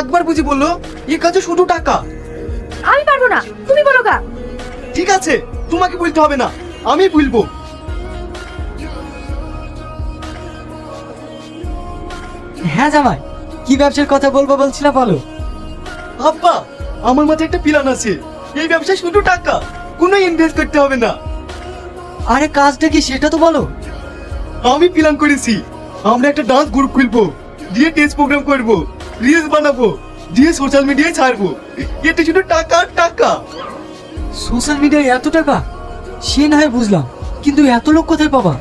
একবার বুঝি বললো এই কাজে শুধু টাকা। আমি পারবো না, তুমি বলো গা। ঠিক আছে, তোমাকে বলতে হবে না, আমি বলবো। হ্যাঁ জামাই, কি ব্যবসার কথা বলবো বলছিলা বলো। আব্বা, আমার মাথায় একটা প্ল্যান আছে। এই ব্যবসায় শুধু টাকা, কোনো ইনভেস্ট করতে হবে না। আরে কাজটা কি সেটা তো বলো। আমি প্ল্যান করেছি, আমরা একটা ডান্স গ্রুপ খুলবো, দিয়ে টেস্ট প্রোগ্রাম করবো, রিলস বানাবো, দিয়ে সোশ্যাল মিডিয়ায় ছাড়বো। এটা শুধু টাকা আর টাকা। সোশ্যাল মিডিয়ায় এত টাকা? সে না হয় বুঝলাম, কিন্তু এত লোক কোথায় পাবা?